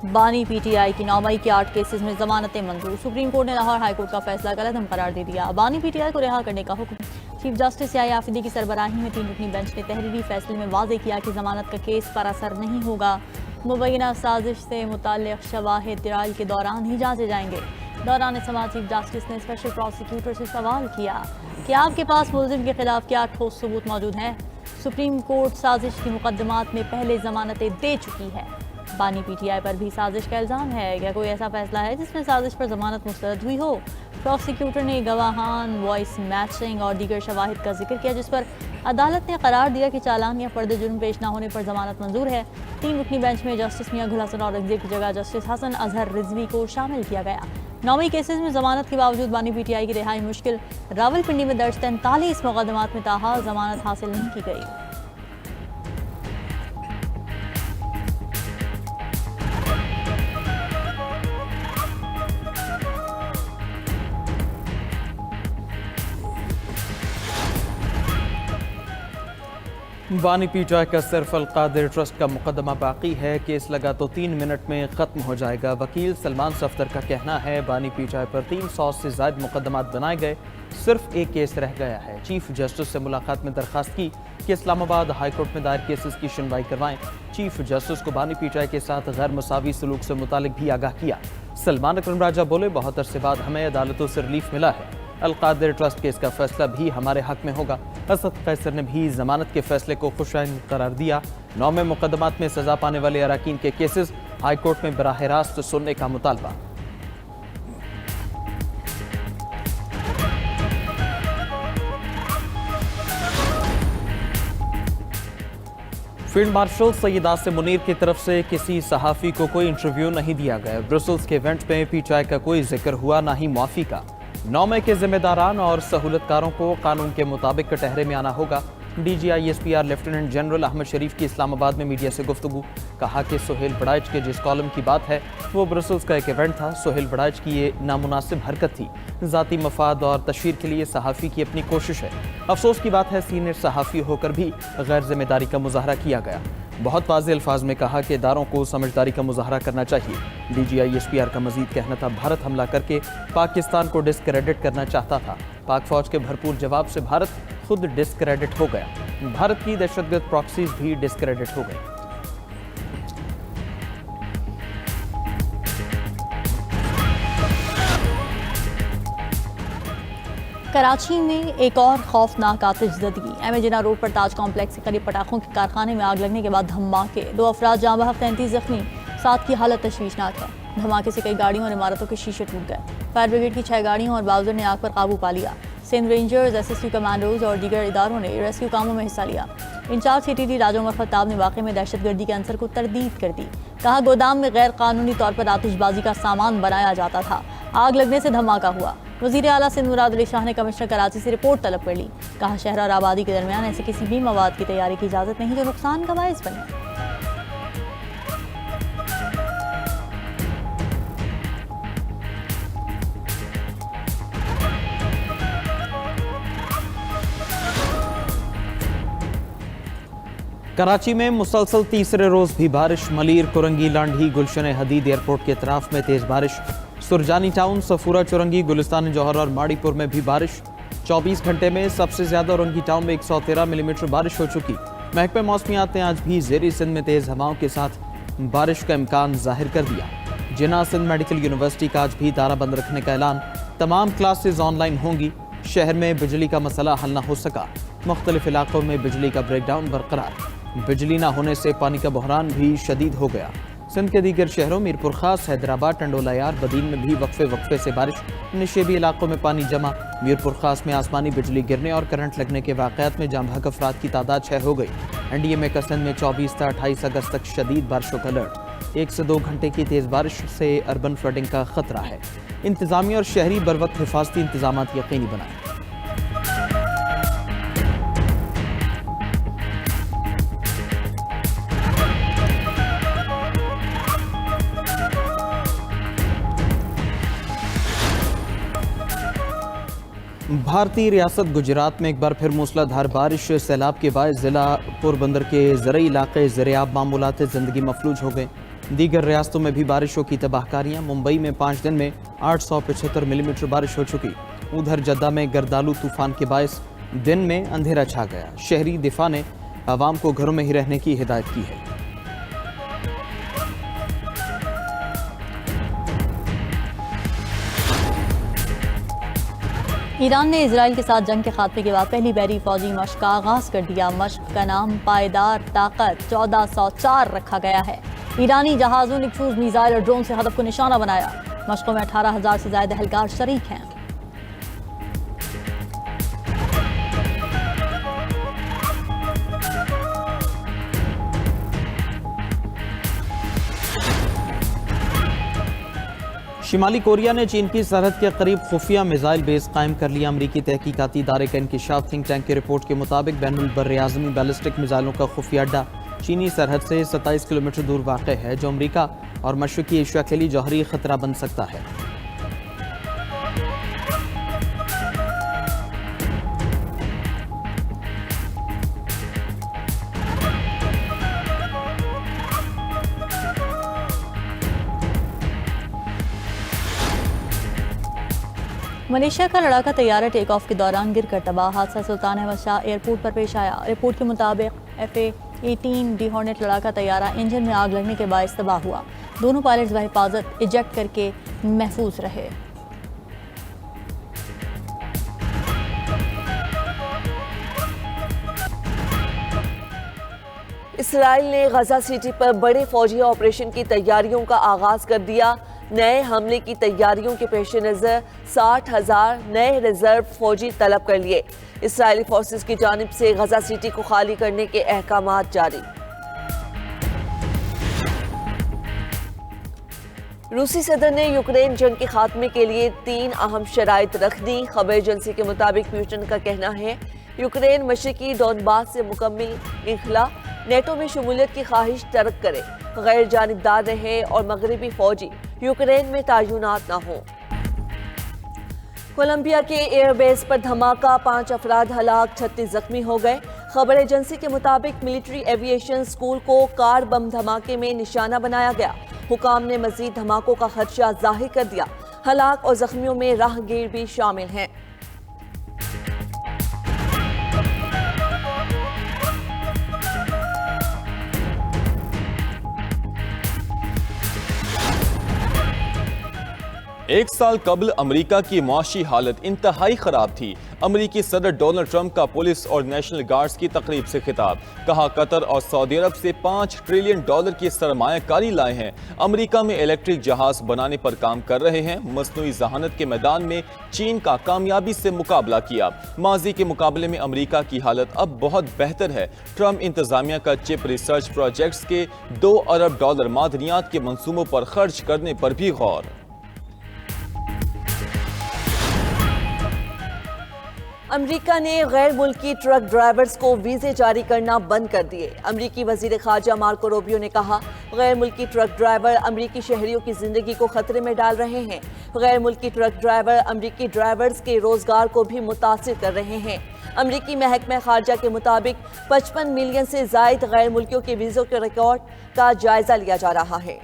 बानी पीटीआई की 9 मई के 8 केसेस में जमानतें मंजूर। सुप्रीम कोर्ट ने लाहौर हाईकोर्ट का फैसला गलत करार दे दिया। बानी पीटीआई को रिहा करने का हुक्म। चीफ जस्टिस याहिया आफरीदी की सरबराही में 3 रुकनी बेंच ने तहरीरी फैसले में वाजे किया कि जमानत का केस पर असर नहीं होगा। मुबैना साजिश से मुताल्लिक़ शवाहिद ट्रायल के दौरान ही जांचे जाएंगे। दौरान समाज चीफ जस्टिस ने स्पेशल प्रोसिक्यूटर से सवाल किया कि आपके पास मुलजिम के खिलाफ क्या ठोस सबूत मौजूद हैं। सुप्रीम कोर्ट साजिश की मुकदमात में पहले जमानतें दे चुकी है। बानी पीटीआई पर भी साजिश का इल्ज़ाम है। क्या कोई ऐसा फैसला है जिसमें साजिश पर जमानत मुस्तरद हुई हो? प्रोसिक्यूटर ने गवाहान, वॉइस मैचिंग और दीगर शवाहिद का जिक्र किया, जिस पर अदालत ने करार दिया कि चालान या फर्द जुर्म पेश न होने पर जमानत मंजूर है। 3 रुकनी बेंच में जस्टिस मियां गुल हसन औरंगजेब की जगह जस्टिस हसन अजहर रिजवी को शामिल किया गया। 9 मई केसेस में जमानत के बावजूद बानी पीटीआई की रिहाई मुश्किल। रावलपिंडी में दर्ज 43 मुकदमात में ताहाल जमानत हासिल नहीं की गई। बानी पीटीआई का सिर्फ अलकादिर ट्रस्ट का मुकदमा बाकी है। केस लगा तो 3 मिनट में ख़त्म हो जाएगा। वकील सलमान सफदर का कहना है बानी पीटीआई पर 300 से ज़ायद मुकदमात बनाए गए, सिर्फ एक केस रह गया है। चीफ जस्टिस से मुलाकात में दरख्वास्त की कि इस्लामाबाद हाई कोर्ट में दायर केसेस की सुनवाई करवाएं। चीफ जस्टिस को बानी पीटीआई के साथ गैर मसावी सलूक से मुतालिक भी आगाह किया। सलमान अकरम राजा बोले, बहुत अरसे बाद हमें अदालतों से रिलीफ मिला है। अलकादिर ट्रस्ट केस का फैसला भी हमारे हक में होगा। असद कैसर ने भी जमानत के फैसले को खुशआइन करार दिया। 9 में मुकदमात में सजा पाने वाले अराकीन के केसेस हाई कोर्ट में बराह रास्त सुनने का मुतालबा। फील्ड मार्शल सैयद आसिम मुनीर की तरफ से किसी सहाफ़ी को कोई इंटरव्यू नहीं दिया गया। ब्रसल्स के इवेंट में पीटीआई का कोई जिक्र हुआ, ना ही मुआफ़ी का। 9 मई के जिम्मेदारान और सहूलतकारों को कानून के मुताबिक कटहरे में आना होगा। DGISPR लेफ्टिनेंट जनरल अहमद शरीफ की इस्लामाबाद में मीडिया से गुफ्तगू। कहा कि सोहेल बड़ाइच के जिस कॉलम की बात है वो ब्रसल्स का एक इवेंट था। सोहेल बड़ाइच की ये नामुनासिब हरकत थी। ज़ाती मफाद और तशहीर के लिए सहाफ़ी की अपनी कोशिश है। अफसोस की बात है सीनियर सहाफ़ी होकर भी गैर जिम्मेदारी का मुजाहरा किया गया। बहुत वाज़ेह अल्फाज में कहा कि इदारों को समझदारी का मुजाहरा करना चाहिए। DGISPR का मजीद कहना था भारत हमला करके पाकिस्तान को डिस्क्रेडिट करना चाहता था। पाक फौज के भरपूर जवाब से भारत खुद डिस्क्रेडिट हो गया। भारत की दहशतगर्द प्रॉक्सीज भी डिस्क्रेडिट हो गई। कराची में एक और खौफनाक आतिशज़दगी। एम ए जिन्ना रोड पर ताज कॉम्प्लेक्स के करीब पटाखों के कारखाने में आग लगने के बाद धमाके। 2 अफराद जाँ बहक, 33 जख्मी। 7 की हालत तशवीशनाक है। धमाके से कई गाड़ियों और इमारतों के शीशे टूट गए। फायर ब्रिगेड की 6 गाड़ियों और बाउजर ने आग पर काबू पा लिया। सिंध रेंजर्स, SSU कमांडोज और दीगर इदारों ने रेस्क्यू कामों में हिस्सा लिया। इंचार्ज CTD राजा उमर खत्ताब ने वाक़े में दहशतगर्दी के अंसर को तरदीद कर दी। कहा, गोदाम में गैर कानूनी तौर पर आतिशबाजी का सामान बनाया जाता था। आग लगने से धमाका हुआ। वज़ीर आला सिंध मुराद अली शाह ने कमिश्नर कराची से रिपोर्ट तलब कर ली। कहा, शहर और आबादी के दरमियान ऐसे किसी भी मवाद की तैयारी की इजाज़त नहीं जो नुकसान का बायस बने। कराची में मुसलसल तीसरे रोज भी बारिश। मलीर, कुरंगी, लांढी, गुलशन हदीद एयरपोर्ट के अतराफ में तेज बारिश। सुरजानी टाउन, सफूरा, चुरंगी, गुलिस्तान जौहर और माड़ीपुर में भी बारिश। 24 घंटे में सबसे ज्यादा औरंगी टाउन में 113 मिलीमीटर बारिश हो चुकी। महकमे मौसमियात ने आज भी ज़ेरी सिंध में तेज हवाओं के साथ बारिश का इम्कान जाहिर कर दिया। जिन्ना सिंध मेडिकल यूनिवर्सिटी का आज भी दारा बंद रखने का ऐलान। तमाम क्लासेज ऑनलाइन होंगी। शहर में बिजली का मसला हल न हो सका। मुख्तलिफ इलाकों में बिजली का ब्रेकडाउन बरकरार। बिजली न होने से पानी का बहरान भी शदीद हो गया। सिंध के दीगर शहरों मीरपुर खास, हैदराबाद, टंडोला यार, बदीन में भी वक्फे से बारिश। निशेबी इलाकों में पानी जमा। मीरपुर खास में आसमानी बिजली गिरने और करंट लगने के वाक़यात में जाम बहक अफराद की तादाद 6 हो गई। NDMA का सिंध में 24 से 28 अगस्त तक शदीद बारिशों का अलर्ट। 1 से 2 घंटे की तेज़ बारिश से अर्बन फ्लडिंग का खतरा है। इंतजामिया और शहरी बरवक्त हिफाजती इंतजाम यकीनी बनाएं। भारतीय रियासत गुजरात में एक बार फिर मूसलाधार बारिश। सैलाब के बायस जिला पोरबंदर के ज़रई इलाके ज़रियाब मामूलात ज़िंदगी मफलूज हो गए। दीगर रियासतों में भी बारिशों की तबाहकारियां। मुंबई में 5 दिन में 875 मिलीमीटर बारिश हो चुकी। उधर जद्दा में गर्दालू तूफान के बायस दिन में अंधेरा छा गया। शहरी दिफा ने आवाम को घरों में ही रहने की हिदायत की है। ईरान ने इजराइल के साथ जंग के खात्मे के बाद पहली बहरी फौजी मशक का आगाज कर दिया। मशक का नाम पायदार ताकत 1404 रखा गया है। ईरानी जहाजों ने क्रूज मिसाइल और ड्रोन से हदफ को निशाना बनाया। मशकों में 18,000 से ज्यादा एहलकार शरीक हैं। शिमाली कोरिया ने चीन की सरहद के करीब खुफिया मिसाइल बेस कायम कर लिया। अमरीकी तहकीकाती इदारे का इंकिशाफ। थिंक टैंक की रिपोर्ट के मुताबिक बैनुल बर्र-ए-आज़मी बैलिस्टिक मिसाइलों का खुफिया अड्डा चीनी सरहद से 27 किलोमीटर दूर वाक़ है, जो अमरीका और मशरक़ी एशिया के लिए जौहरी खतरा बन सकता है। मलेशिया का लड़ाका तैयारा टेक ऑफ के दौरान गिरकर तबाह। हादसा सुल्तान अहमद शाह एयरपोर्ट पर पेश आया। रिपोर्ट के मुताबिक FA-18 डी हॉर्नेट लड़ाका तैयारा इंजन में आग लगने के बायस तबाह हुआ। दोनों पायलट्स बहिफाजत इजेक्ट करके महफूज रहे। इसराइल ने गजा सिटी पर बड़े फौजी ऑपरेशन की तैयारियों का आगाज कर दिया। नए हमले की तैयारियों के पेश नज़र 60,000 नए रिजर्व फौजी तलब कर लिए। इसराइली फोर्सेस की जानिब से गजा सिटी को खाली करने के अहकामात जारी। रूसी सदर ने यूक्रेन जंग के खात्मे के लिए 3 अहम शराइत रख दी। खबर एजेंसी के मुताबिक पुतिन का कहना है यूक्रेन मशरकी डोनबास से मुकम्मल इंखला, नेटो में शमूलियत की ख्वाहिश तर्क करे, गैर जानिबदार रहे और मगरबी फौजी यूक्रेन में तैनात न हो। कोलंबिया के एयरबेस पर धमाका, 5 अफराद हलाक, 36 जख्मी हो गए। खबर एजेंसी के मुताबिक मिलिट्री एविएशन स्कूल को कार बम धमाके में निशाना बनाया गया। हुकाम ने मजीद धमाकों का खदशा जाहिर कर दिया। हलाक और जख्मियों में राहगीर भी शामिल हैं। एक साल कबल अमेरिका की मुआशी हालत इंतहाई खराब थी। अमेरिकी सदर डोनाल्ड ट्रंप का पुलिस और नेशनल गार्ड्स की तकरीब से खिताब। कहा कतर और सऊदी अरब से $5 ट्रिलियन की सरमायाकारी लाए हैं। अमेरिका में इलेक्ट्रिक जहाज बनाने पर काम कर रहे हैं। मसनूई जहानत के मैदान में चीन का कामयाबी से मुकाबला किया। माजी के मुकाबले में अमेरिका की हालत अब बहुत बेहतर है। ट्रंप इंतजामिया का चिप रिसर्च प्रोजेक्ट्स के $2 अरब मादनियात के मंसूबों पर खर्च करने पर भी गौर। अमेरिका ने गैर मुल्की ट्रक ड्राइवर्स को वीजे जारी करना बंद कर दिए। अमेरिकी वजीर खारजा मार्को रूबियो ने कहा गैर मुल्की ट्रक ड्राइवर अमेरिकी शहरियों की जिंदगी को खतरे में डाल रहे हैं। गैर मुल्की ट्रक ड्राइवर अमेरिकी ड्राइवर्स के रोजगार को भी मुतासिर कर रहे हैं। अमेरिकी महकमा खारजा के मुताबिक 55 मिलियन से जायद गैर मुल्कियों के वीजों के रिकॉर्ड का जायजा लिया जा रहा है।